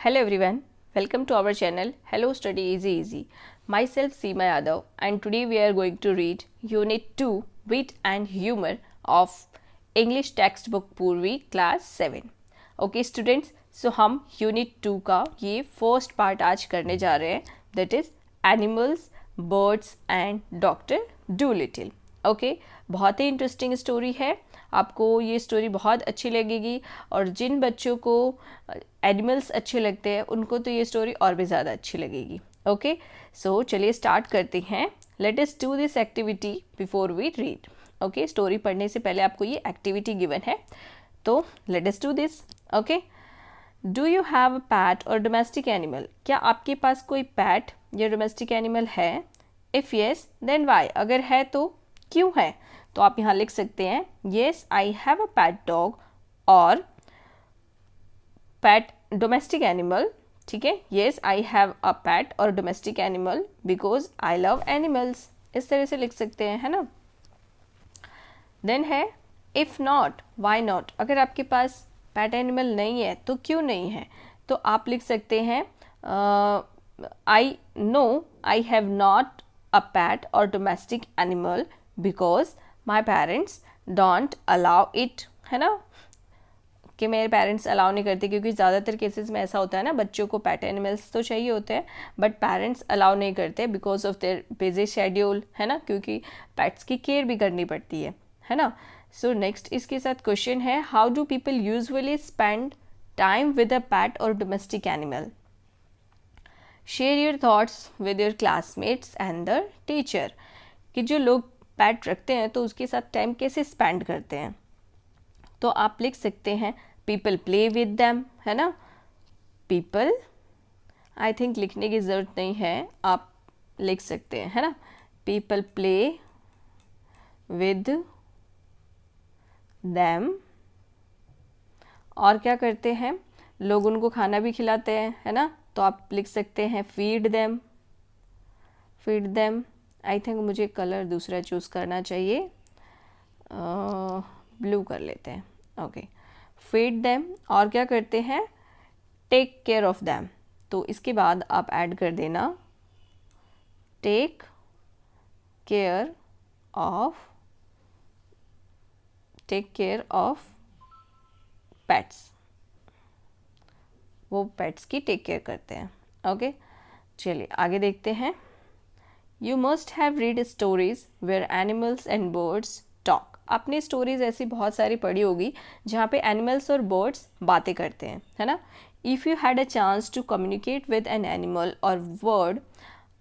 Hello everyone, welcome to our channel Hello Study Easy Easy. Myself Seema Yadav and today we are going to read Unit 2 Wit and Humor of English textbook Purvi class 7. Okay students, so हम Unit 2 का ये first part आज करने जा रहे हैं, that is Animals, Birds and Dr. Dolittle. Okay बहुत ही interesting story है, आपको ये स्टोरी बहुत अच्छी लगेगी और जिन बच्चों को एनिमल्स अच्छे लगते हैं उनको तो ये स्टोरी और भी ज़्यादा अच्छी लगेगी. ओके सो चलिए स्टार्ट करते हैं. Let us do this activity before we read. Okay story पढ़ने से पहले आपको ये एक्टिविटी गिवन है, तो let us do this. Okay do you have a pet और डोमेस्टिक एनिमल? क्या आपके पास कोई पैट या डोमेस्टिक एनिमल है? If yes then why? अगर है तो क्यों है? तो आप यहाँ लिख सकते हैं yes I have a pet dog और पैट डोमेस्टिक एनिमल. ठीक है, yes I have a pet और domestic animal because I love animals. इस तरह से लिख सकते हैं, है ना. देन है इफ़ नॉट वाई नॉट? अगर आपके पास पैट एनिमल नहीं है तो क्यों नहीं है? तो आप लिख सकते हैं I no I have not a pet और domestic animal because my parents don't allow it. है ना, कि मेरे पेरेंट्स अलाउ नहीं करते, क्योंकि ज़्यादातर केसेस में ऐसा होता है ना, बच्चों को पेट एनिमल्स तो चाहिए होते हैं बट पेरेंट्स अलाउ नहीं करते because of their busy schedule. है ना, क्योंकि पेट्स की केयर भी करनी पड़ती है ना. सो नेक्स्ट इसके साथ क्वेश्चन है how do people usually spend time with a pet और domestic animal? Share your thoughts with your classmates and the teacher. कि जो लोग पैट रखते हैं तो उसके साथ टाइम कैसे स्पेंड करते हैं? तो आप लिख सकते हैं पीपल प्ले विद दैम. है ना, पीपल आई थिंक लिखने की ज़रूरत नहीं है, आप लिख सकते हैं, है ना. People play with them. और क्या करते हैं, लोग उनको खाना भी खिलाते हैं, है ना. तो आप लिख सकते हैं feed them. Feed them I think मुझे कलर दूसरा चूज़ करना चाहिए, ब्लू कर लेते हैं. Okay feed them. और क्या करते हैं, टेक केयर ऑफ दैम. तो इसके बाद आप ऐड कर देना टेक केयर ऑफ पेट्स. वो पेट्स की टेक केयर करते हैं. ओके चलिए आगे देखते हैं. You must have read stories where animals and birds talk. आपने स्टोरीज ऐसी बहुत सारी पढ़ी होगी जहाँ पे एनिमल्स और बर्ड्स बातें करते हैं, है ना. If you had a chance to communicate with an animal or bird,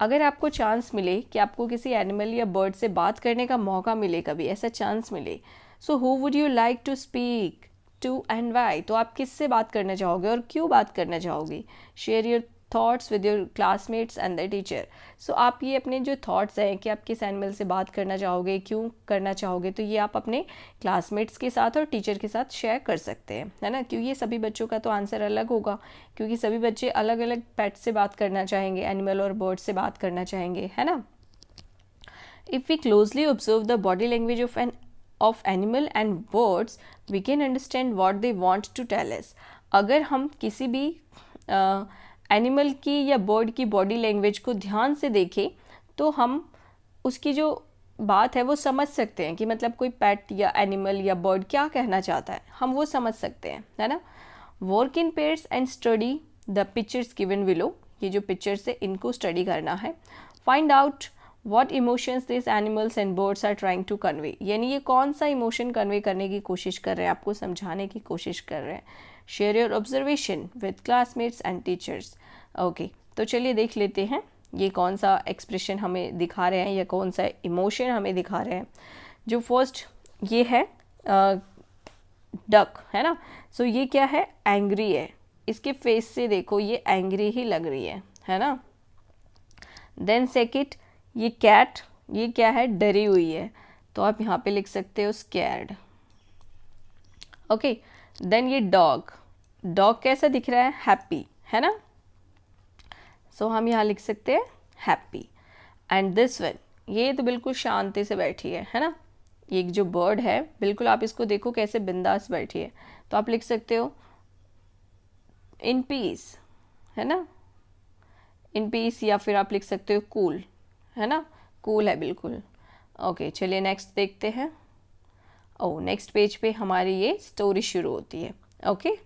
अगर आपको चांस मिले कि आपको किसी एनिमल या बर्ड से बात करने का मौका मिले, कभी ऐसा चांस मिले, so who would you like to speak to and why? तो आप किससे बात करना चाहोगे और क्यों बात करना चाहोगे? Share your thoughts with your classmates and the teacher. So आप ये अपने जो थॉट्स हैं कि आप किस एनिमल से बात करना चाहोगे, क्यों करना चाहोगे, तो ये आप अपने क्लासमेट्स के साथ और टीचर के साथ शेयर कर सकते हैं, है ना. क्योंकि ये सभी बच्चों का तो आंसर अलग होगा, क्योंकि सभी बच्चे अलग अलग पेट से बात करना चाहेंगे, एनिमल और बर्ड से बात करना चाहेंगे, है ना. If we closely observe the body language of animal and birds we can understand what they want to tell us. अगर हम किसी भी एनिमल की या बर्ड की बॉडी लैंग्वेज को ध्यान से देखें तो हम उसकी जो बात है वो समझ सकते हैं कि मतलब कोई पेट या एनिमल या बर्ड क्या कहना चाहता है, हम वो समझ सकते हैं, है ना. Work in pairs and study the pictures given below. ये जो पिक्चर्स है इनको स्टडी करना है. Find out what emotions this animals and birds are trying to convey. यानी ये कौन सा इमोशन कन्वे करने की कोशिश कर रहे हैं, आपको समझाने की कोशिश कर रहे हैं. Share your observation with classmates and teachers. Okay तो चलिए देख लेते हैं ये कौन सा एक्सप्रेशन हमें दिखा रहे हैं या कौन सा इमोशन हमें दिखा रहे हैं. जो फर्स्ट ये है डक, है ना. सो ये क्या है, एंग्री है. इसके फेस से देखो ये एंग्री ही लग रही है ना. देन सेकेंड ये कैट, ये क्या है, डरी हुई है. तो आप यहाँ पे लिख सकते हो स्कैर्ड. ओके देन ये डॉग, डॉग कैसा दिख रहा है, हैप्पी, है ना. सो हम यहाँ लिख सकते हैं हैप्पी. एंड दिस वन, ये तो बिल्कुल शांति से बैठी है ना. ये जो बर्ड है बिल्कुल आप इसको देखो कैसे बिंदास बैठी है, तो आप लिख सकते हो इन पीस. है ना, इन पीस, या फिर आप लिख सकते हो कूल, है ना, कूल है बिल्कुल। ओके चलिए नेक्स्ट देखते हैं। ओह नेक्स्ट पेज पे हमारी ये स्टोरी शुरू होती है। Okay,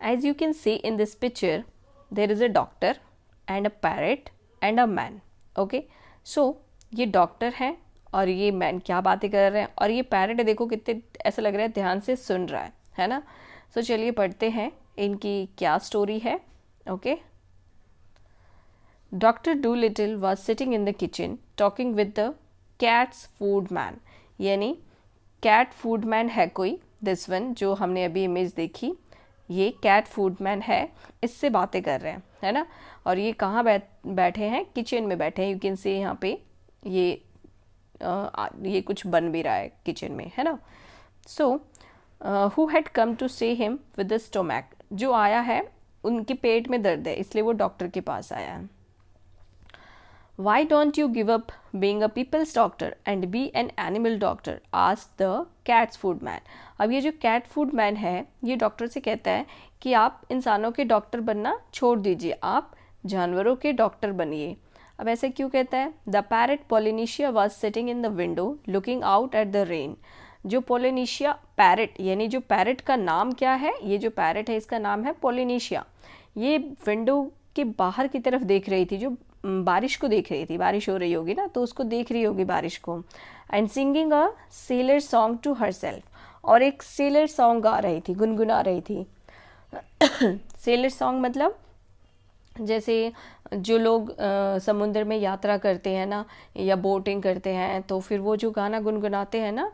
as you can see in this picture there is a doctor and a parrot and a man. Okay, so ये डॉक्टर है और ये मैन क्या बातें कर रहे हैं, और ये पैरेट है, देखो कितने ऐसा लग रहा है ध्यान से सुन रहा है ना। सो चलिए पढ़ते हैं इनकी क्या स्टोरी है। Okay, doctor Doolittle was sitting in the kitchen talking with the cat's food man, यानी कैट फूड मैन है कोई, दिस वन जो हमने अभी इमेज देखी, ये कैट फूड मैन है, इससे बातें कर रहे हैं, है ना। और ये कहाँ बैठे हैं, किचन में बैठे हैं। यू कैन सी यहाँ पे ये कुछ बन भी रहा है किचन में, है ना। So who had come to see him with the stomach, जो आया है उनके पेट में दर्द है इसलिए वो डॉक्टर के पास आया है। Why don't you give up being a people's doctor and be an animal doctor? asked the cat's food man. अब ये जो cat food man है ये डॉक्टर से कहता है कि आप इंसानों के डॉक्टर बनना छोड़ दीजिए, आप जानवरों के डॉक्टर बनिए। अब ऐसे क्यों कहता है? The parrot Polynesia was sitting in the window looking out at the rain. जो पोलिनेशिया पैरेट, यानी जो पैरेट का नाम क्या है, ये जो पैरेट है इसका नाम है पोलिनेशिया, ये विंडो के बाहर की तरफ देख रही थी, जो बारिश को देख रही थी, बारिश हो रही होगी ना तो उसको देख रही होगी बारिश को। And singing a sailor song to herself, और एक सेलर सॉन्ग गा रही थी, गुनगुना रही थी। सेलर सॉन्ग मतलब जैसे जो लोग समुद्र में यात्रा करते हैं ना, या बोटिंग करते हैं, तो फिर वो जो गाना गुनगुनाते हैं ना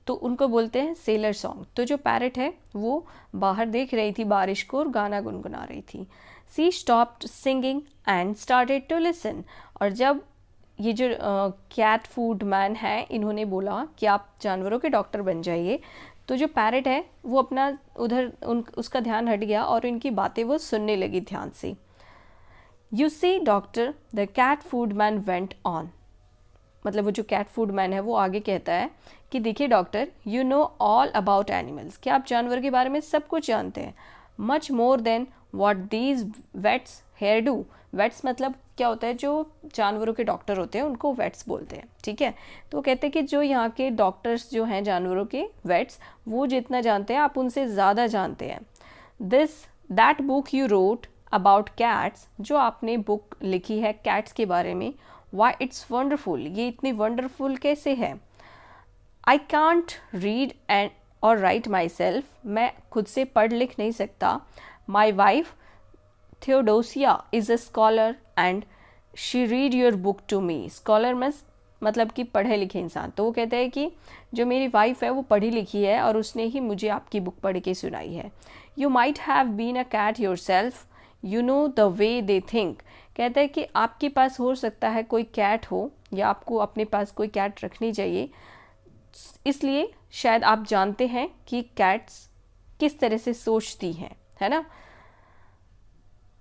तो उनको बोलते हैं सेलर सॉन्ग। तो जो पैरेट है वो बाहर देख रही थी बारिश को और गाना गुनगुना रही थी। She stopped singing and started to listen. और जब ये जो कैट फूड मैन है इन्होंने बोला कि आप जानवरों के डॉक्टर बन जाइए, तो जो पैरेट है वो अपना उधर उसका ध्यान हट गया और इनकी बातें वो सुनने लगी ध्यान से। You see doctor, the cat food man went on. मतलब वो जो कैट फूड मैन है वो आगे कहता है कि देखिए doctor, you know all about animals, कि आप जानवर के बारे में सब कुछ जानते हैं। Much more than what these vets here do. Vets मतलब क्या होता है, जो जानवरों के डॉक्टर होते हैं उनको वेट्स बोलते हैं, ठीक है। तो कहते हैं कि जो यहाँ के डॉक्टर्स जो हैं जानवरों के वेट्स, वो जितना जानते हैं आप उनसे ज़्यादा जानते हैं। That book you wrote about cats, जो आपने बुक लिखी है कैट्स के बारे में, वाई इट्स वंडरफुल, ये इतनी वंडरफुल कैसे है। I can't read and or write myself, मैं खुद से पढ़ लिख नहीं सकता। My wife Theodosia is a scholar and she read your book to me. Scholar मतलब कि पढ़े लिखे इंसान। तो वो कहते हैं कि जो मेरी वाइफ है वो पढ़ी लिखी है और उसने ही मुझे आपकी बुक पढ़ के सुनाई है। You might have been a cat yourself, you know the way they think. कहते हैं कि आपके पास हो सकता है कोई कैट हो, या आपको अपने पास कोई कैट रखनी चाहिए, इसलिए शायद आप जानते हैं कि कैट्स किस तरह से सोचती हैं, है ना।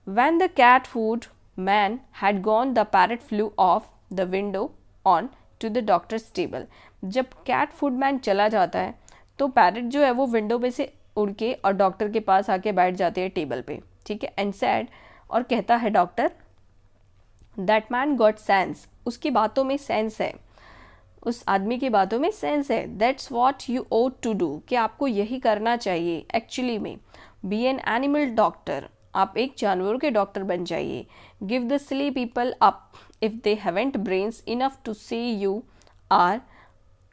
When the cat food man had gone, the parrot flew off the window on to the doctor's table. जब कैट फूड मैन चला जाता है तो पैरेट जो है वो विंडो पे से उड़ के और डॉक्टर के पास आके बैठ जाते हैं टेबल पे, ठीक है। एंड सैड, और कहता है doctor, that man got sense, उसकी बातों में सेंस है, उस आदमी की बातों में सेंस है। That's what you ought to do, कि आपको यही करना चाहिए एक्चुअली में। बी एन एनिमल डॉक्टर, आप एक जानवरों के डॉक्टर बन जाइए। Give the silly people up if they haven't brains enough to see you are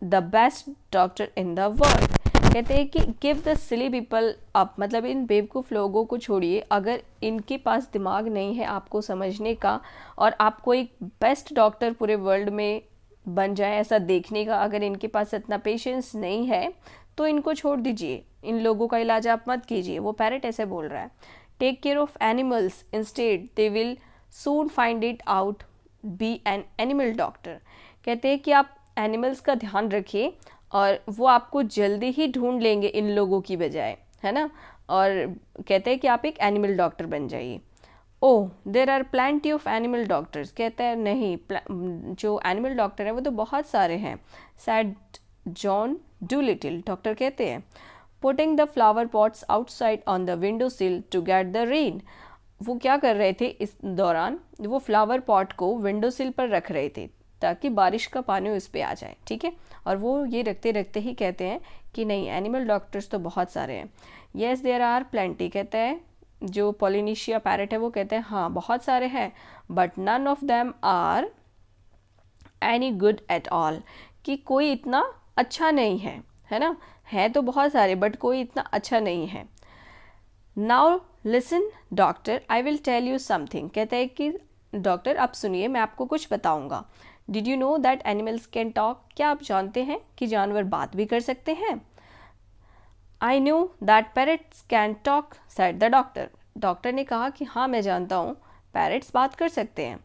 the best doctor in the world. कहते हैं कि give the silly people up, मतलब इन बेवकूफ़ लोगों को छोड़िए, अगर इनके पास दिमाग नहीं है आपको समझने का, और आपको एक बेस्ट डॉक्टर पूरे वर्ल्ड में बन जाए ऐसा देखने का, अगर इनके पास इतना पेशेंस नहीं है तो इनको छोड़ दीजिए, इन लोगों का इलाज आप मत कीजिए। वो पैरेट ऐसे बोल रहा है। Take care of animals instead, they will soon find it out, be an animal doctor. कहते हैं कि आप एनिमल्स का ध्यान रखिए और वो आपको जल्दी ही ढूंढ लेंगे इन लोगों की बजाय, है ना। और कहते हैं कि आप एक एनिमल डॉक्टर बन जाइए। Oh there are plenty of animal doctors, कहते हैं नहीं, जो एनिमल डॉक्टर हैं वो तो बहुत सारे हैं। सैड जॉन डूलिटिल, डॉक्टर कहते हैं। Putting the flower pots outside on the window sill to get the rain. वो क्या कर रहे थे इस दौरान, वो फ्लावर पॉट को विंडो सिल पर रख रहे थे ताकि बारिश का पानी उस पर आ जाए, ठीक है। और वो ये रखते रखते ही कहते हैं कि नहीं, एनिमल डॉक्टर्स तो बहुत सारे हैं। येस देयर आर प्लेंटी, कहते हैं जो पॉलिनेशिया पैरट है वो कहते हैं हाँ बहुत सारे हैं, but none of them are any good at all, कि कोई इतना अच्छा नहीं है ना। है तो बहुत सारे बट कोई इतना अच्छा नहीं है। Now listen doctor, I will tell you something, कहते हैं कि डॉक्टर आप सुनिए, मैं आपको कुछ बताऊंगा। Did you know that animals can talk, क्या आप जानते हैं कि जानवर बात भी कर सकते हैं। I knew that parrots can talk, said the doctor. Doctor ने कहा कि हाँ मैं जानता हूँ पैरट्स बात कर सकते हैं।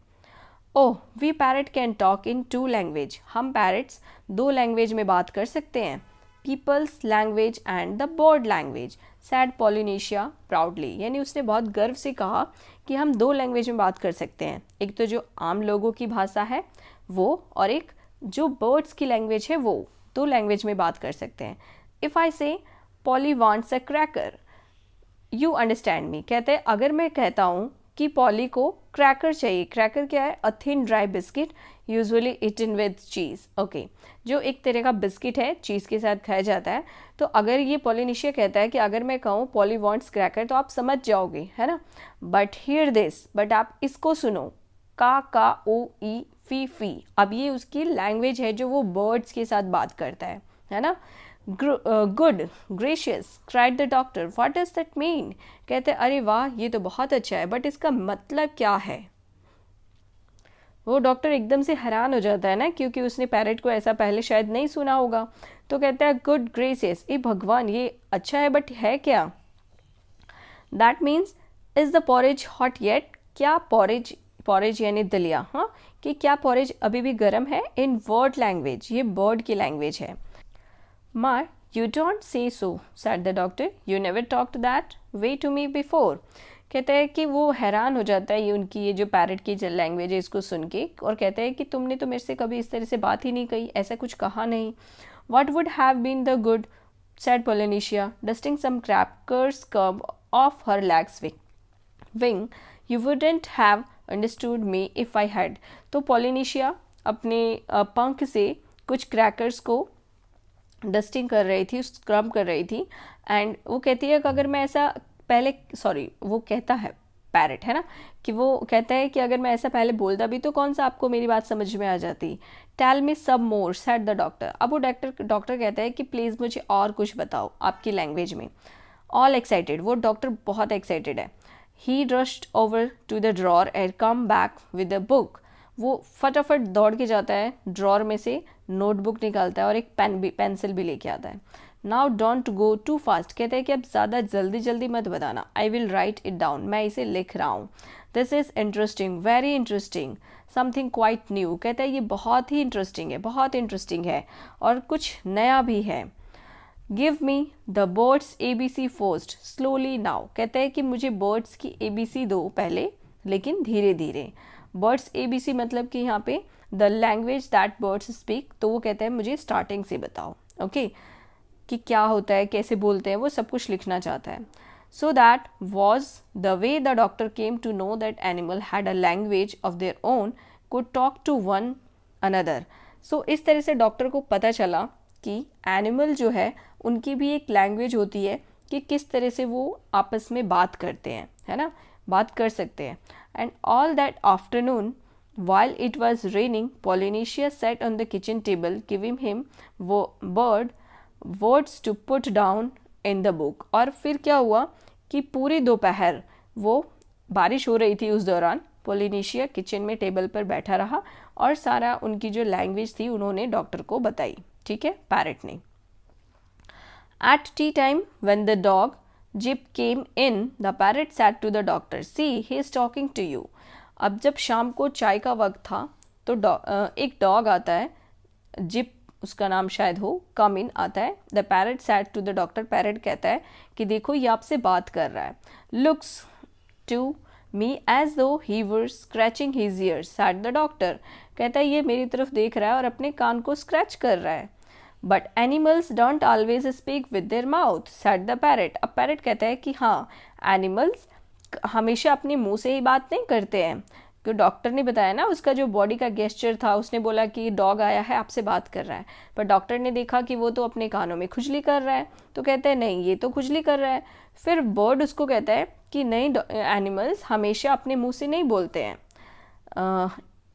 Oh we parrot can talk in 2 language, हम पैरट्स 2 लैंग्वेज में बात कर सकते हैं, people's language and the bird language, said Polynesia proudly. यानी उसने बहुत गर्व से कहा कि हम 2 लैंग्वेज में बात कर सकते हैं, एक तो जो आम लोगों की भाषा है वो, और एक जो बर्ड्स की लैंग्वेज है वो, 2 लैंग्वेज में बात कर सकते हैं। इफ़ आई से poly wants a cracker, you understand me, कहते हैं अगर मैं कहता हूँ कि पॉली को क्रैकर चाहिए, क्रैकर क्या है, a thin dry biscuit usually eaten with cheese, okay, जो एक तरह का बिस्किट है चीज़ के साथ खाया जाता है। तो अगर ये पॉलिनेशिया कहता है कि अगर मैं कहूँ पॉली वांट्स क्रैकर, तो आप समझ जाओगे, है ना। बट हियर दिस, बट आप इसको सुनो, का ओ ई फी, अब ये उसकी लैंग्वेज है जो वो बर्ड्स के साथ बात करता है ना। Good gracious cried the doctor, what does that mean, कहते हैं अरे वाह ये तो बहुत अच्छा है, बट इसका मतलब क्या है। वो डॉक्टर एकदम से हैरान हो जाता है ना, क्योंकि उसने पैरट को ऐसा पहले शायद नहीं सुना होगा। तो कहता है गुड ग्रेसियस, ए भगवान ये अच्छा है बट है क्या। That means is the porridge hot yet, क्या पॉरेज, पॉरेज यानी दलिया, हाँ, कि क्या पॉरेज अभी भी गर्म है। इन वर्ड लैंग्वेज, ये बर्ड की लैंग्वेज है। मार you don't say so, said the doctor, you never talked that way to me before. कहते हैं कि वो हैरान हो जाता है ये उनकी ये जो पैरट की लैंग्वेज है इसको सुन के, और कहते हैं कि तुमने तो मेरे से कभी इस तरह से बात ही नहीं कही, ऐसा कुछ कहा नहीं। What would have been the good, said Polynesia, dusting some crackers curb off her leg's wing. You wouldn't have understood me if I had. तो पॉलिनेशिया अपने पंख से कुछ क्रैकर्स को डस्टिंग कर रही थी, स्क्रब कर रही थी, एंड वो कहती है कि अगर मैं ऐसा पहले, सॉरी वो कहता है पैरट, है ना, कि वो कहता है कि अगर मैं ऐसा पहले बोलता भी तो कौन सा आपको मेरी बात समझ में आ जाती। टेल मी सब मोर, सेड द डॉक्टर। अब वो डॉक्टर कहता है कि प्लीज़ मुझे और कुछ बताओ आपकी लैंग्वेज में। ऑल एक्साइटेड, वो डॉक्टर बहुत एक्साइटेड है। He rushed over to the drawer and come back with a book, वो फटाफट दौड़ के जाता है, ड्रॉर में से नोटबुक निकालता है और एक पेंसिल भी लेके आता है। Now don't go too fast, कहते हैं कि अब ज़्यादा जल्दी मत बताना। I will write it down, मैं इसे लिख रहा हूँ। This is interesting, very interesting, something quite new, कहता है ये बहुत ही इंटरेस्टिंग है, बहुत इंटरेस्टिंग है और कुछ नया भी है। Give me the birds ABC first slowly now, कहते हैं कि मुझे बर्ड्स की ABC दो पहले, लेकिन धीरे धीरे। बर्ड्स ABC मतलब कि यहाँ पे the language that birds speak, तो वो कहते हैं मुझे स्टार्टिंग से बताओ, ओके, कि क्या होता है, कैसे बोलते हैं, वो सब कुछ लिखना चाहता है। So that was the way the doctor came to know that animal had a language of their own, could talk to one another. So इस तरह से डॉक्टर को पता चला कि एनिमल जो है उनकी भी एक लैंग्वेज होती है, कि किस तरह से वो आपस में बात करते हैं, है ना, बात कर सकते हैं। And all that afternoon while it was raining, Polynesia sat on the kitchen table giving him bird words to put down in the book. और फिर क्या हुआ कि पूरी दोपहर वो बारिश हो रही थी, उस दौरान पोलिनेशिया किचन में टेबल पर बैठा रहा और सारा उनकी जो लैंग्वेज थी उन्होंने डॉक्टर को बताई, ठीक है, पैरट ने। At tea time, when the dog Jip came in, the parrot said to the doctor, "See, he is talking to you." अब जब शाम को चाय का वक्त था तो एक डॉग आता है, जिप उसका नाम शायद हो, कम इन आता है। The parrot said to the doctor, parrot कहता है कि देखो ये आपसे बात कर रहा है। Looks to me as though he were scratching his ears, said the doctor, कहता है ये मेरी तरफ देख रहा है और अपने कान को स्क्रैच कर रहा है। But animals don't always speak with their mouth said the parrot. अब पैरट कहता है कि हाँ, एनिमल्स हमेशा अपने मुंह से ही बात नहीं करते हैं। क्यों, डॉक्टर ने बताया ना, उसका जो बॉडी का गेस्चर था, उसने बोला कि डॉग आया है आपसे बात कर रहा है, पर डॉक्टर ने देखा कि वो तो अपने कानों में खुजली कर रहा है, तो कहते हैं नहीं, ये तो खुजली कर रहा है। फिर बर्ड उसको कहता है कि नहीं, एनिमल्स हमेशा अपने मुंह से नहीं बोलते हैं।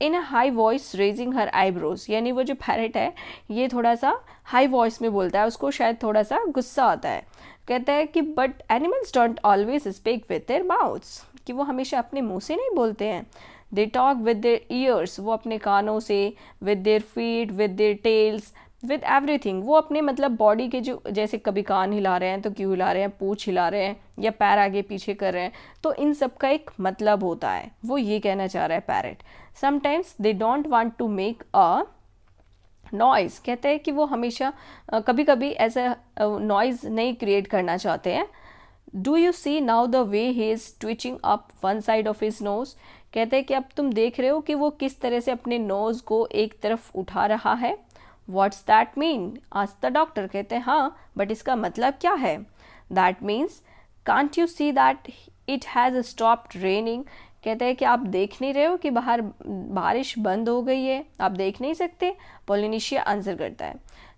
In a high voice raising her eyebrows, यानी वो जो पैरट है ये थोड़ा सा हाई वॉइस में बोलता है, उसको शायद थोड़ा सा गुस्सा आता है। कहता है कि but animals don't always speak with their mouths, कि वो हमेशा अपने मुंह से नहीं बोलते हैं। They talk with their years, वो अपने कानों से, with their feet, with their tales, with everything, वो अपने मतलब बॉडी के जो, जैसे कभी कान हिला रहे हैं तो क्यों हिला रहे हैं, पूंछ हिला रहे हैं या पैर आगे पीछे कर रहे हैं, तो इन सब का एक मतलब होता है। वो ये कहना चाह रहा है parrot. Sometimes they don't want to make a noise, कहते हैं कि वो हमेशा कभी कभी ऐसा नॉइज़ नहीं क्रिएट करना चाहते हैं। Do you see now the way he is twitching up one side of his nose, कहते हैं कि अब तुम देख रहे हो कि वो किस तरह से अपने नोज़ को एक तरफ उठा रहा है। व्हाट्स दैट मीन, आज द डॉक्टर। कहते हैं हाँ, बट इसका मतलब क्या है। That means can't you see that it has stopped raining, कहते हैं कि आप देख नहीं रहे हो कि बाहर बारिश बंद हो गई है, आप देख नहीं सकते। पोलिनेशिया आंसर करता है,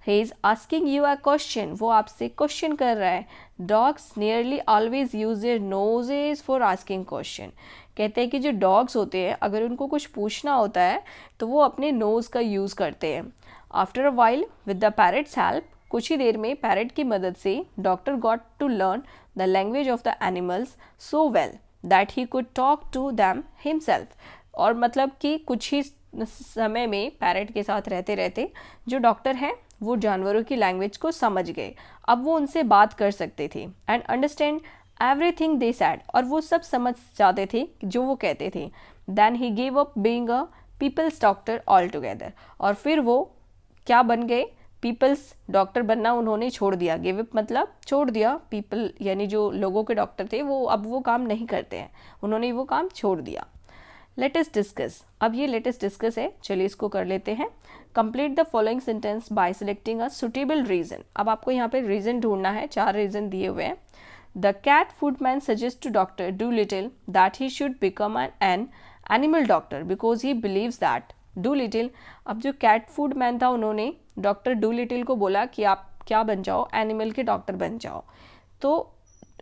he is asking you a question, वो आपसे क्वेश्चन कर रहा है। Dogs nearly always use their noses for asking question, कहते हैं कि जो डॉग्स होते हैं अगर उनको कुछ पूछना होता है तो वो अपने नोज़ का यूज़ करते हैं। After a while with the parrot's help, कुछ ही देर में पैरट की मदद से doctor got to learn the language of the animals so well that he could talk to them himself, और मतलब कि कुछ ही समय में पैरट के साथ रहते रहते जो डॉक्टर हैं वो जानवरों की लैंग्वेज को समझ गए। अब वो उनसे बात कर सकते थे and understand everything they sad, और वो सब समझ जाते थे जो वो कहते थे। Then he give up being a people's doctor all together, और फिर वो क्या बन गए, पीपल्स डॉक्टर बनना उन्होंने छोड़ दिया। गिव अप मतलब छोड़ दिया, पीपल यानी जो लोगों के डॉक्टर थे वो अब वो काम नहीं करते हैं, उन्होंने वो काम छोड़ दिया। लेट अस डिस्कस, अब ये लेट अस डिस्कस है, चलिए इसको कर लेते हैं। Complete the following sentence by selecting a suitable reason, अब आपको यहाँ पे रीजन ढूंढना है, 4 रीजन दिए हुए हैं। The cat food man suggest to doctor Dolittle that he should become an animal doctor because he believes that Dolittle, अब जो कैट फूड मैन था उन्होंने डॉक्टर डूलिटिल को बोला कि आप क्या बन जाओ, एनिमल के डॉक्टर बन जाओ, तो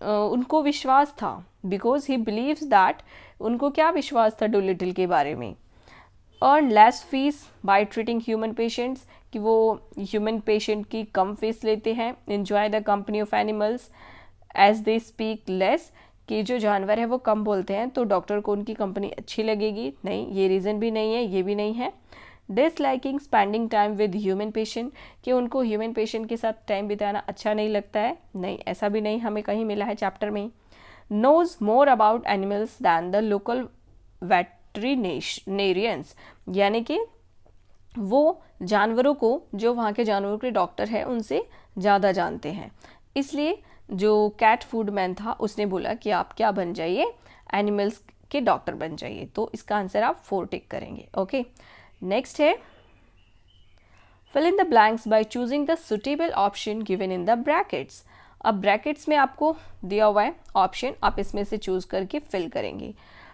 उनको विश्वास था, बिकॉज ही बिलीव्स दैट, उनको क्या विश्वास था डूलिटिल के बारे में। Earn less fees by treating human patients, कि वो ह्यूमन पेशेंट की कम फीस लेते हैं। Enjoy the company of animals as they speak less, कि जो जानवर है वो कम बोलते हैं तो डॉक्टर को उनकी कंपनी अच्छी लगेगी। नहीं, ये रीज़न भी नहीं है, ये भी नहीं है। Disliking spending time with human patient, कि उनको ह्यूमन पेशेंट के साथ टाइम बिताना अच्छा नहीं लगता है। नहीं, ऐसा भी नहीं हमें कहीं मिला है चैप्टर में। Knows more about animals than the local veterinarians, यानी कि वो जानवरों को, जो वहाँ के जानवरों के डॉक्टर हैं उनसे ज़्यादा जानते हैं। इसलिए जो कैट फूड मैन था उसने बोला कि आप क्या बन जाइए, एनिमल्स के डॉक्टर बन जाइए। तो इसका आंसर आप 4 टिक करेंगे। ओके, नेक्स्ट है fill in the blanks by choosing the suitable option given in the brackets. अब ब्रैकेट्स में आपको दिया हुआ है ऑप्शन, आप इसमें से चूज करके फिल करेंगे।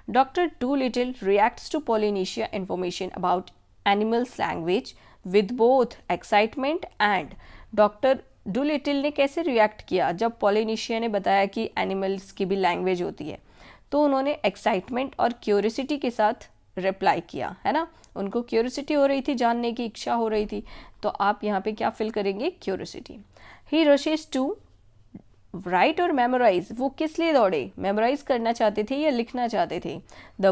Doctor Doolittle reacts to Polynesia information about animals language with both excitement and, doctor Doolittle ने कैसे रिएक्ट किया जब पोलिनेशिया ने बताया कि एनिमल्स की भी लैंग्वेज होती है, तो उन्होंने एक्साइटमेंट और क्यूरियोसिटी के साथ रिप्लाई किया, है ना। उनको क्यूरियोसिटी हो रही थी, जानने की इच्छा हो रही थी, तो आप यहाँ पे क्या फिल करेंगे, curiosity. He rushes to write और मेमोराइज, वो किस लिए दौड़े, मेमोराइज करना चाहते थे या लिखना चाहते थे। The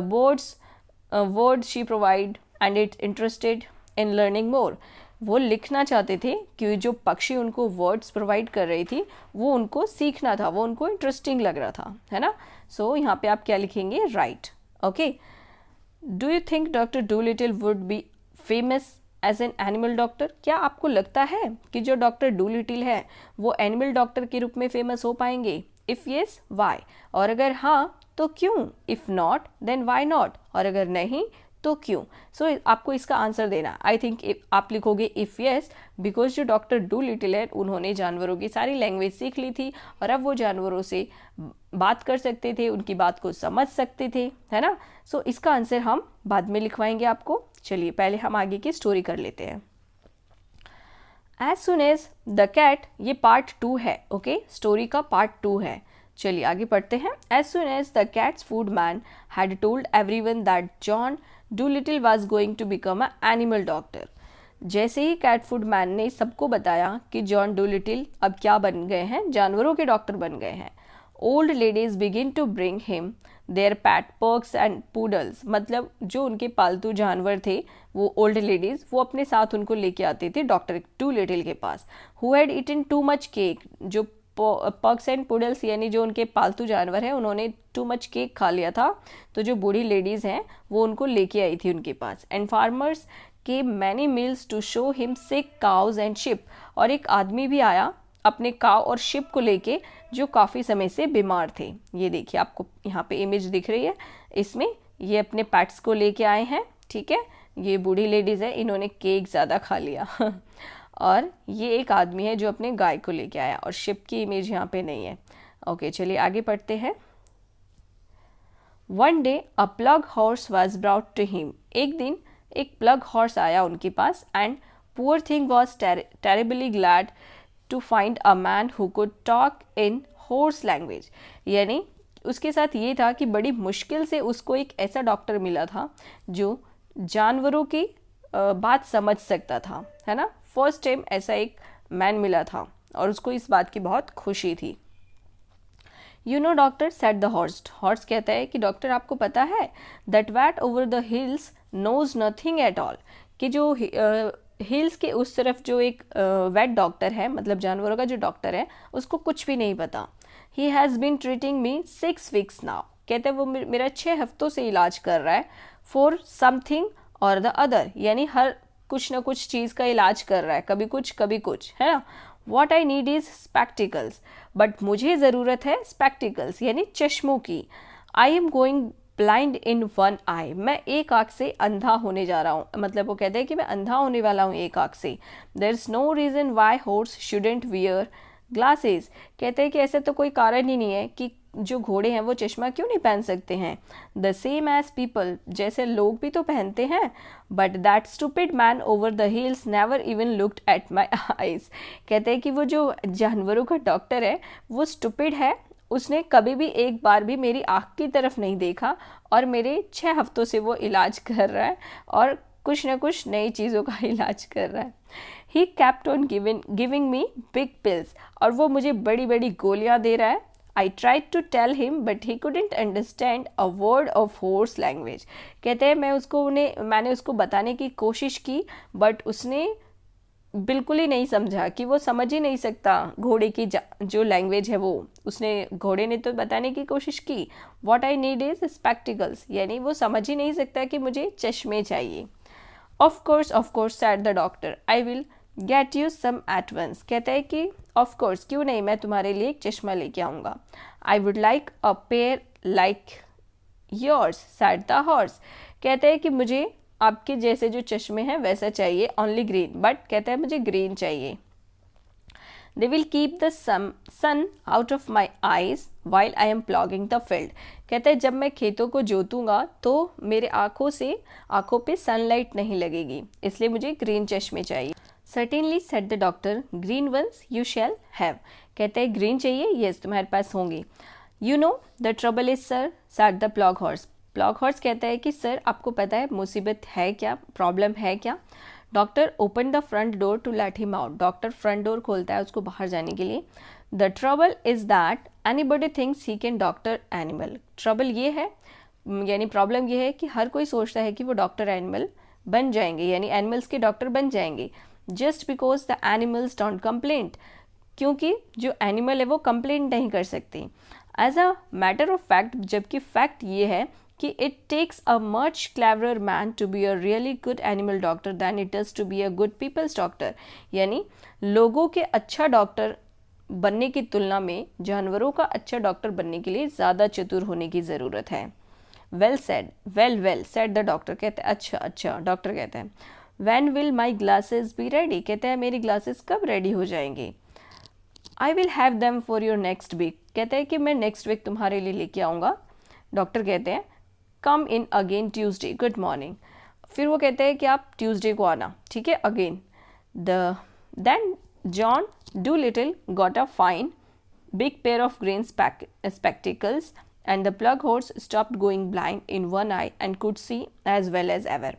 word she provide and it interested in learning more, वो लिखना चाहते थे कि जो पक्षी उनको वर्ड्स प्रोवाइड कर रही थी वो उनको सीखना था, वो उनको इंटरेस्टिंग लग रहा था, है ना। सो यहाँ पे आप क्या लिखेंगे, right. Okay, do you think doctor Doolittle would be famous as an animal doctor, क्या आपको लगता है कि जो डॉक्टर डूलिटिल है वो एनिमल डॉक्टर के रूप में फेमस हो पाएंगे। इफ़ येस वाई, और अगर हाँ तो क्यों। If not then why not, और अगर नहीं तो क्यों? सो आपको इसका आंसर देना। आई थिंक आप लिखोगे इफ़ यस, बिकॉज जो डॉक्टर डूलिटिल है उन्होंने जानवरों की सारी लैंग्वेज सीख ली थी और अब वो जानवरों से बात कर सकते थे, उनकी बात को समझ सकते थे, है ना। सो इसका आंसर हम बाद में लिखवाएंगे आपको। चलिए पहले हम आगे की स्टोरी कर लेते हैं। As soon as the cat, ये पार्ट 2 है, ओके, स्टोरी का पार्ट 2 है। चलिए आगे पढ़ते हैं। As soon as the cat's food man had told everyone that John Doolittle was going to become a animal doctor, जैसे ही कैट फूड मैन ने सबको बताया कि जॉन डूलिटिल अब क्या बन गए हैं, जानवरों के डॉक्टर बन गए हैं, old ladies begin to bring him their pet pugs and poodles, मतलब जो उनके पालतू जानवर थे वो ओल्ड लेडीज वो अपने साथ उनको लेके आती थी डॉक्टर डूलिटिल के पास। Who had eaten too much cake, जो पग्स एंड पुडल्स यानी जो उनके पालतू जानवर हैं उन्होंने टू मच केक खा लिया था, तो जो बूढ़ी लेडीज़ हैं वो उनको लेके आई थी उनके पास। एंड फार्मर्स के many miles to show him sick cows and sheep, और एक आदमी भी आया अपने काव और शिप को लेके जो काफ़ी समय से बीमार थे। ये देखिए आपको यहाँ पे इमेज दिख रही है, इसमें ये अपने पैट्स को लेके आए हैं, ठीक है। ये बूढ़ी लेडीज़ है, इन्होंने केक ज़्यादा खा लिया और ये एक आदमी है जो अपने गाय को लेके आया, और शिप की इमेज यहाँ पे नहीं है। ओके चलिए आगे पढ़ते हैं। One day a plough horse was brought to him, एक दिन एक प्लग हॉर्स आया उनके पास, and poor thing was terribly glad to find a man who could talk in horse language, यानी उसके साथ ये था कि बड़ी मुश्किल से उसको एक ऐसा डॉक्टर मिला था जो जानवरों की बात समझ सकता था, है ना। फर्स्ट टाइम ऐसा एक मैन मिला था और उसको इस बात की बहुत खुशी थी। You know doctor said the horse, horse कहता है कि डॉक्टर आपको पता है that vet over the hills knows nothing at all, कि जो हिल्स के उस तरफ जो एक वेट डॉक्टर है, मतलब जानवरों का जो डॉक्टर है, उसको कुछ भी नहीं पता। He has been treating me 6 weeks now, कहते हैं वो मेरा 6 हफ्तों से इलाज कर रहा है, फॉर समथिंग और द अदर, यानी हर कुछ ना कुछ चीज़ का इलाज कर रहा है, कभी कुछ, है ना। What I need is spectacles, but मुझे ज़रूरत है स्पेक्टिकल्स यानी चश्मों की। I am going blind in one eye, मैं एक आँख से अंधा होने जा रहा हूँ, मतलब वो कहते हैं कि मैं अंधा होने वाला हूँ एक आँख से। There is no reason why horse shouldn't wear glasses, कहते हैं कि ऐसा तो कोई कारण ही नहीं है कि जो घोड़े हैं वो चश्मा क्यों नहीं पहन सकते हैं। द सेम एज पीपल, जैसे लोग भी तो पहनते हैं। But that stupid man over the hills never even looked at my eyes, कहते हैं कि वो जो जानवरों का डॉक्टर है वो स्टूपिड है, उसने कभी भी एक बार भी मेरी आँख की तरफ नहीं देखा, और मेरे 6 हफ्तों से वो इलाज कर रहा है और कुछ ना कुछ नई चीज़ों का इलाज कर रहा है। ही kept on giving me big pills, और वो मुझे बड़ी बड़ी गोलियां दे रहा है। I tried to tell him but he couldn't understand a word of horse language, कहते हैं मैंने उसको बताने की कोशिश की, बट उसने बिल्कुल ही नहीं समझा, कि वो समझ ही नहीं सकता घोड़े की जो लैंग्वेज है वो, उसने घोड़े ने तो बताने की कोशिश की। What I need is spectacles, यानी वो समझ ही नहीं सकता कि मुझे चश्मे चाहिए। Of course said the doctor, I will get you some at once, कहता है कि of course क्यों नहीं, मैं तुम्हारे लिए एक चश्मा लेके आऊँगा। I would like a pair like yours said the horse, कहता है कि मुझे आपके जैसे जो चश्मे हैं वैसा चाहिए, only green, बट कहता है मुझे ग्रीन चाहिए। They will keep the sun out of my eyes while I am ploughing the field, कहते हैं जब मैं खेतों को जोतूंगा तो मेरे आँखों पे सनलाइट नहीं लगेगी, इसलिए मुझे ग्रीन चश्मे चाहिए। Certainly said the doctor, green ones you shall have, कहते हैं ग्रीन चाहिए, यस तुम्हारे पास होंगे। You know the trouble is sir said the plug horse, plough horse कहता है कि सर आपको पता है मुसीबत है क्या, प्रॉब्लम है क्या। Doctor open the front door to let him out, doctor front door खोलता है उसको बाहर जाने के लिए। The trouble is that anybody thinks he can doctor animal, trouble ये है यानी प्रॉब्लम ये है कि हर कोई सोचता है कि वो डॉक्टर एनिमल बन जाएंगे, यानी एनिमल्स के डॉक्टर बन जाएंगे, just because the animals don't complaint, क्योंकि जो एनिमल है वो कंप्लेंट नहीं कर सकते। As a matter of fact, जबकि फैक्ट ये है कि it takes a much cleverer man to be a really good animal doctor than it does to be a good people's doctor, यानी लोगों के अच्छा डॉक्टर बनने की तुलना में जानवरों का अच्छा डॉक्टर बनने के लिए ज़्यादा चतुर होने की ज़रूरत है। Well said, well well said the doctor, कहते हैं अच्छा अच्छा, डॉक्टर कहते हैं when will my glasses be ready, कहते हैं मेरी ग्लासेस कब रेडी हो जाएंगी। I will have them for your next week, कहते हैं कि मैं नेक्स्ट वीक तुम्हारे लिए लेके आऊँगा। डॉक्टर कहते हैं come in again Tuesday, good morning. फिर वो कहते हैं कि आप ट्यूसडे को आना, ठीक है, again. Then John Doolittle got a fine big pair of green spectacles and the plug horse stopped going blind in one eye and could see as well as ever।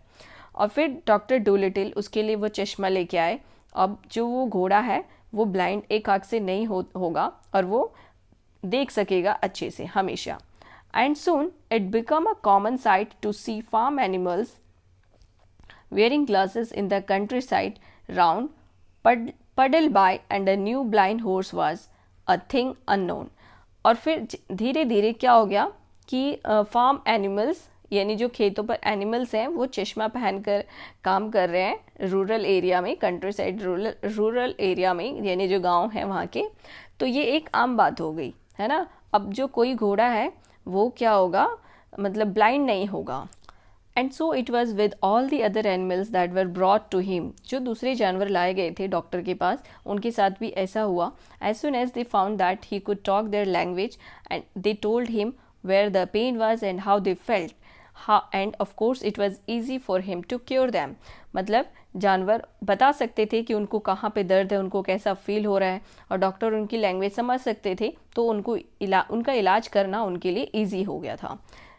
और फिर डॉक्टर डूलिटिल उसके लिए वो चश्मा लेके आए। अब जो वो घोड़ा है वो ब्लाइंड एक आँख से नहीं होगा और वो देख सकेगा अच्छे से हमेशा। And soon it became a common sight to see farm animals wearing glasses in the countryside round puddle by and a new blind horse was a thing unknown। और फिर धीरे धीरे क्या हो गया कि फार्म एनिमल्स यानी जो खेतों पर एनिमल्स हैं वो चश्मा पहनकर काम कर रहे हैं रूरल एरिया में, कंट्री साइड रूरल एरिया में, यानी जो गांव हैं वहाँ के। तो ये एक आम बात हो गई है ना। अब जो कोई घोड़ा है वो क्या होगा, मतलब ब्लाइंड नहीं होगा। And so it was with all the other animals that were brought to him, जो दूसरे जानवर लाए गए थे डॉक्टर के पास उनके साथ भी ऐसा हुआ। As soon as they found that he could talk their language and they told him where the pain was and how they felt, and of course it was easy for him to cure them. मतलब जानवर बता सकते थे कि उनको कहाँ पे दर्द है, उनको कैसा फील हो रहा है, और डॉक्टर उनकी लैंग्वेज समझ सकते थे, तो उनका इलाज करना उनके लिए ईजी हो गया था।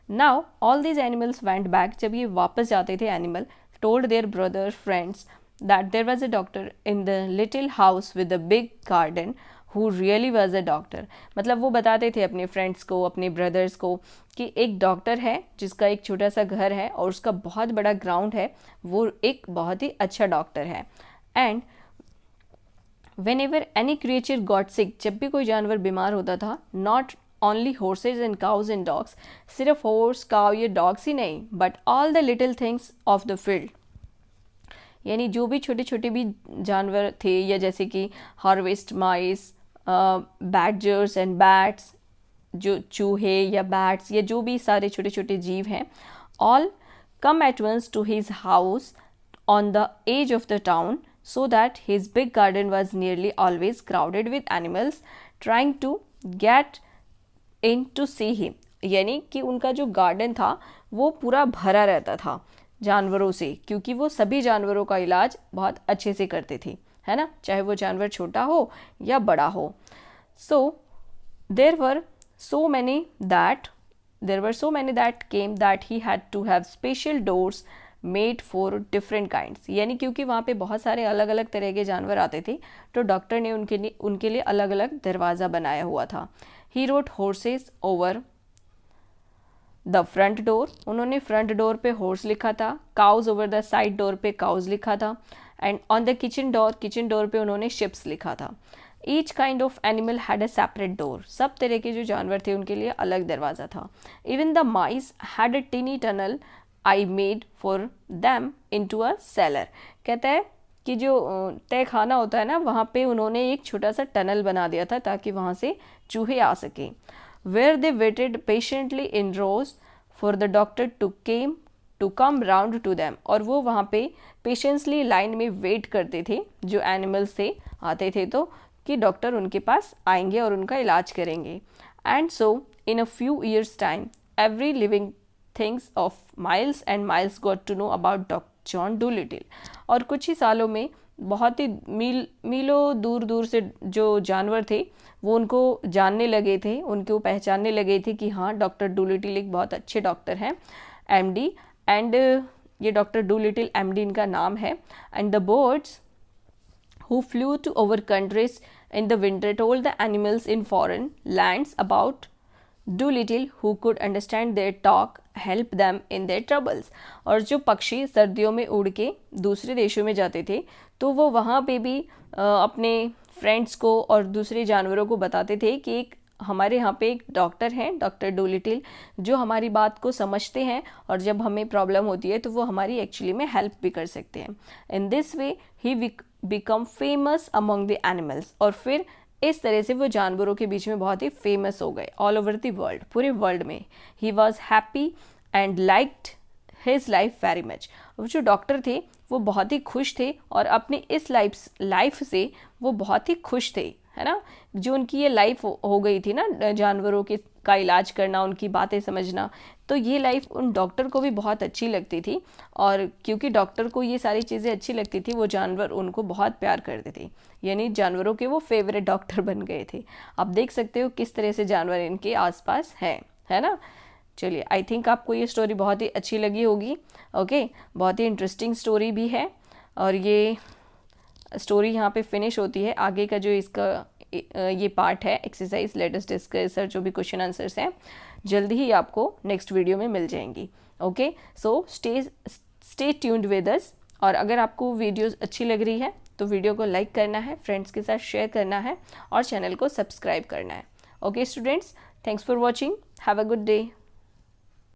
Now all these animals went back, जब ये वापस जाते थे animal, told their brother friends that there was a doctor in the little house with a big garden who really was a doctor। मतलब वो बताते थे अपने फ्रेंड्स को, अपने ब्रदर्स को कि एक डॉक्टर है जिसका एक छोटा सा घर है और उसका बहुत बड़ा ग्राउंड है, वो एक बहुत ही अच्छा डॉक्टर है। And whenever any creature got sick, जब भी कोई जानवर बीमार होता था, not only horses and cows and dogs, सिर्फ horse, cow या dogs ही नहीं, but all the little things of the field, यानी जो भी छोटे छोटे भी जानवर थे, या जैसे कि हार्वेस्ट माइस, बैडजर्स एंड बैट्स, जो चूहे या बैट्स या जो भी सारे छोटे छोटे जीव हैं, all come at once to his house on the edge of the town, so that his big garden was nearly always crowded with animals trying to get into see him, यानी कि उनका जो garden था वो पूरा भरा रहता था जानवरों से, क्योंकि वो सभी जानवरों का इलाज बहुत अच्छे से करते थे, है ना, चाहे वो जानवर छोटा हो या बड़ा हो। So there were so many that came that he had to have special doors made for different kinds, यानी क्योंकि वहाँ पे बहुत सारे अलग अलग तरह के जानवर आते थे, तो डॉक्टर ने उनके लिए अलग अलग दरवाज़ा बनाया हुआ था। He wrote horses over the front door, उन्होंने फ्रंट डोर पे हॉर्स लिखा था। cows over the side door पे cows लिखा था। and on the kitchen door पे उन्होंने ships लिखा था। each kind of animal had a separate door, सब तरह के जो जानवर थे उनके लिए अलग दरवाज़ा था। even the mice had a tiny tunnel I made for them into a cellar, कहता है कि जो तय खाना होता है ना, वहाँ पे उन्होंने एक छोटा सा टनल बना दिया था ताकि वहाँ से चूहे आ सकें। Where they waited patiently in rows for the doctor to come round to them, और वो वहाँ पे पेशेंसली लाइन में वेट करते थे, जो एनिमल्स थे आते थे तो, कि डॉक्टर उनके पास आएंगे और उनका इलाज करेंगे। And so in a few years time every living things of miles and miles got to know about doctor John Doolittle, और कुछ ही सालों में बहुत ही मीलों दूर दूर से जो जानवर थे वो उनको जानने लगे थे, उनको पहचानने लगे थे कि हाँ डॉक्टर डूलिटिल एक बहुत अच्छे डॉक्टर हैं, एमडी। एंड ये डॉक्टर डूलिटिल एमडी इनका नाम है। And the birds who flew to over countries in the winter told the animals in foreign lands about Doolittle who could understand their talk, help them in their troubles। और जो पक्षी सर्दियों में उड़ के दूसरे देशों में जाते थे तो वो वहाँ पे भी अपने फ्रेंड्स को और दूसरे जानवरों को बताते थे कि हमारे यहाँ पे एक डॉक्टर हैं, डॉक्टर डूलिटिल, जो हमारी बात को समझते हैं और जब हमें प्रॉब्लम होती है तो वो हमारी एक्चुअली में हेल्प भी कर सकते हैं। In this way he become famous among the animals, और फिर इस तरह से वो जानवरों के बीच में बहुत ही फेमस हो गए ऑल ओवर द वर्ल्ड, पूरे वर्ल्ड में। He was happy and liked his life very much. वो जो डॉक्टर थे वो बहुत ही खुश थे और अपनी इस लाइफ से वो बहुत ही खुश थे, है ना। जो उनकी ये लाइफ हो गई थी ना, जानवरों के का इलाज करना, उनकी बातें समझना, तो ये लाइफ उन डॉक्टर को भी बहुत अच्छी लगती थी। और क्योंकि डॉक्टर को ये सारी चीज़ें अच्छी लगती थी, वो जानवर उनको बहुत प्यार करते थे, यानी जानवरों के वो फेवरेट डॉक्टर बन गए थे। आप देख सकते हो किस तरह से जानवर इनके आसपास हैं, है ना। चलिए, आई थिंक आपको ये स्टोरी बहुत ही अच्छी लगी होगी। ओके, बहुत ही इंटरेस्टिंग स्टोरी भी है। और ये स्टोरी यहाँ पे फिनिश होती है। आगे का जो इसका ये पार्ट है, एक्सरसाइज लेट अस डिस्कस, जो भी क्वेश्चन आंसर्स हैं, जल्दी ही आपको नेक्स्ट वीडियो में मिल जाएंगी। Okay, so stay tuned with us. और अगर आपको वीडियोस अच्छी लग रही है तो वीडियो को लाइक करना है, फ्रेंड्स के साथ शेयर करना है और चैनल को सब्सक्राइब करना है। Okay students, thanks for watching, have a good day.